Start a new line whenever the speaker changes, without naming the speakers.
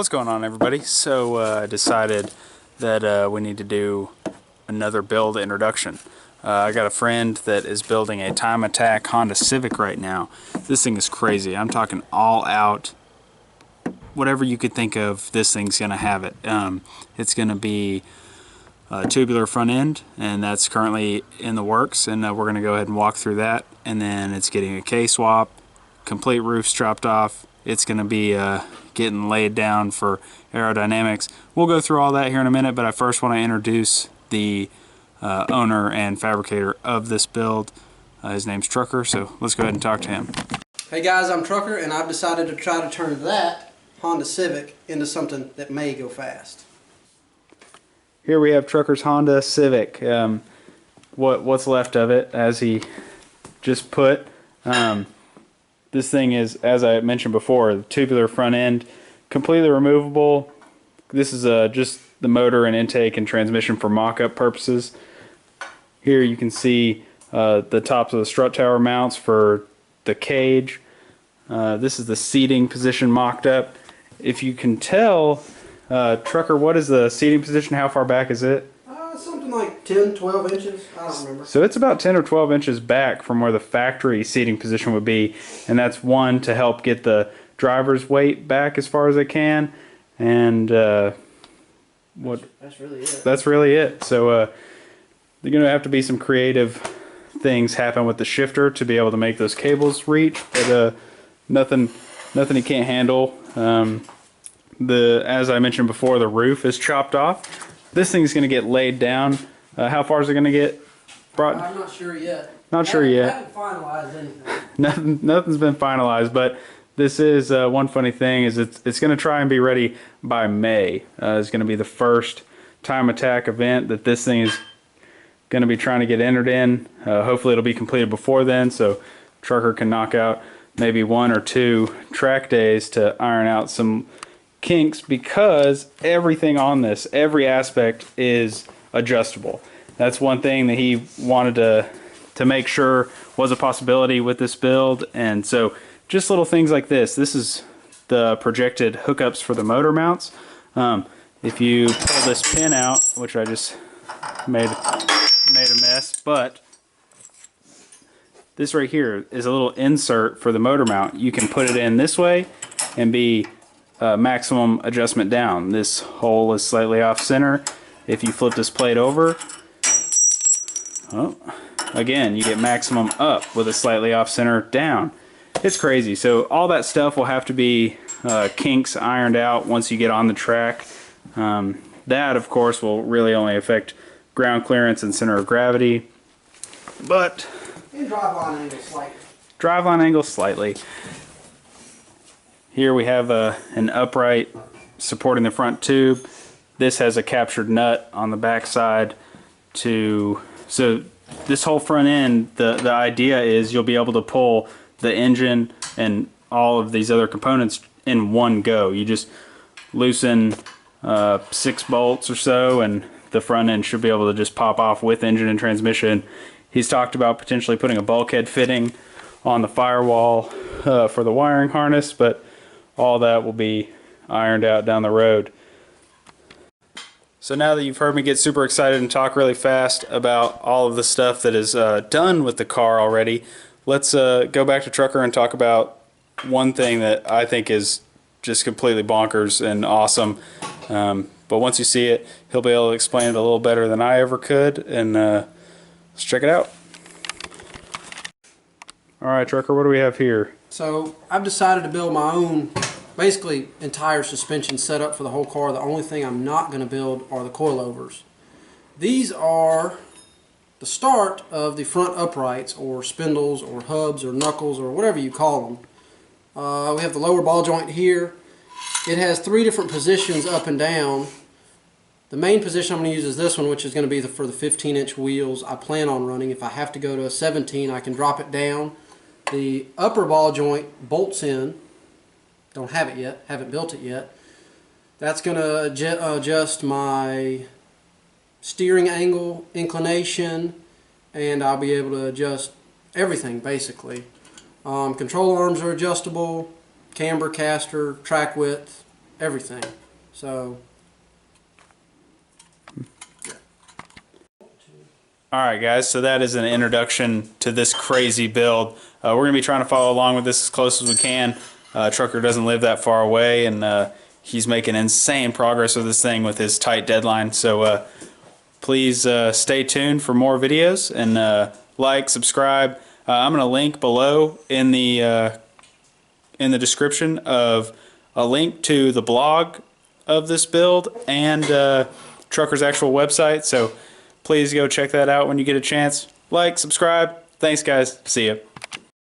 What's going on, everybody? So I decided that we need to do another build introduction. I got a friend that is building a Time Attack Honda Civic right now. This thing is crazy. I'm talking all out. Whatever you could think of, this thing's gonna have it. It's gonna be a tubular front end, and that's currently in the works, and we're gonna go ahead and walk through that. And then it's getting a K-swap, complete roofs chopped off. It's gonna be getting laid down for aerodynamics. We'll go through all that here in a minute, but I first want to introduce the owner and fabricator of this build. His name's Trucker, so let's go ahead and talk to him.
Hey guys, I'm Trucker, and I've decided to try to turn that Honda Civic into something that may go fast.
Here we have Trucker's Honda Civic. What's left of it, as he just put. This thing is, as I mentioned before, the tubular front end, completely removable. This is just the motor and intake and transmission for mock-up purposes. Here you can see the tops of the strut tower mounts for the cage. This is the seating position mocked up. If you can tell, Trucker, what is the seating position? How far back is it?
Something like 10, 12 inches. I don't remember.
So it's about 10 or 12 inches back from where the factory seating position would be, and that's one to help get the driver's weight back as far as they can. And that's
really it.
That's really it. So there's going to have to be some creative things happen with the shifter to be able to make those cables reach, but nothing you can't handle. As I mentioned before, the roof is chopped off. This thing's going to get laid down. How far is it going to get brought?
I'm not sure yet.
Not sure yet.
I haven't finalized anything.
Nothing's been finalized, but this is one funny thing is it's going to try and be ready by May. It's going to be the first Time Attack event that this thing is going to be trying to get entered in. Hopefully it'll be completed before then, so Trucker can knock out maybe 1 or 2 track days to iron out some kinks, because everything on this, every aspect is adjustable. That's one thing that he wanted to make sure was a possibility with this build. And so just little things like this. This is the projected hookups for the motor mounts. If you pull this pin out, which I just made a mess, but this right here is a little insert for the motor mount. You can put it in this way and be maximum adjustment down. This hole is slightly off center. If you flip this plate over, again, you get maximum up with a slightly off center down. It's crazy. So all that stuff will have to be kinks ironed out once you get on the track. That, of course, will really only affect ground clearance and center of gravity, but
and driveline angle slightly.
Driveline angle slightly. Here we have an upright supporting the front tube. This has a captured nut on the back side so this whole front end, the idea is you'll be able to pull the engine and all of these other components in one go. You just loosen 6 bolts or so, and the front end should be able to just pop off with engine and transmission. He's talked about potentially putting a bulkhead fitting on the firewall for the wiring harness, but all that will be ironed out down the road. So now that you've heard me get super excited and talk really fast about all of the stuff that is done with the car already, let's go back to Trucker and talk about one thing that I think is just completely bonkers and awesome. But once you see it, he'll be able to explain it a little better than I ever could, and let's check it out. Alright, Trucker, what do we have here?
So I've decided to build my own, basically entire suspension setup for the whole car. The only thing I'm not going to build are the coilovers. These are the start of the front uprights, or spindles, or hubs, or knuckles, or whatever you call them. We have the lower ball joint here. It has 3 different positions up and down. The main position I'm going to use is this one, which is going to be for the 15-inch wheels I plan on running. If I have to go to a 17, I can drop it down. The upper ball joint bolts in. Don't have it yet, haven't built it yet. That's going to adjust my steering angle, inclination, and I'll be able to adjust everything basically. Control arms are adjustable, camber, caster, track width, everything. So,
All right, guys, so that is an introduction to this crazy build. We're going to be trying to follow along with this as close as we can. Trucker doesn't live that far away, and he's making insane progress with this thing with his tight deadline. So please stay tuned for more videos, and like, subscribe. I'm going to link below in the description of a link to the blog of this build and Trucker's actual website. So please go check that out when you get a chance. Like, subscribe. Thanks, guys. See ya.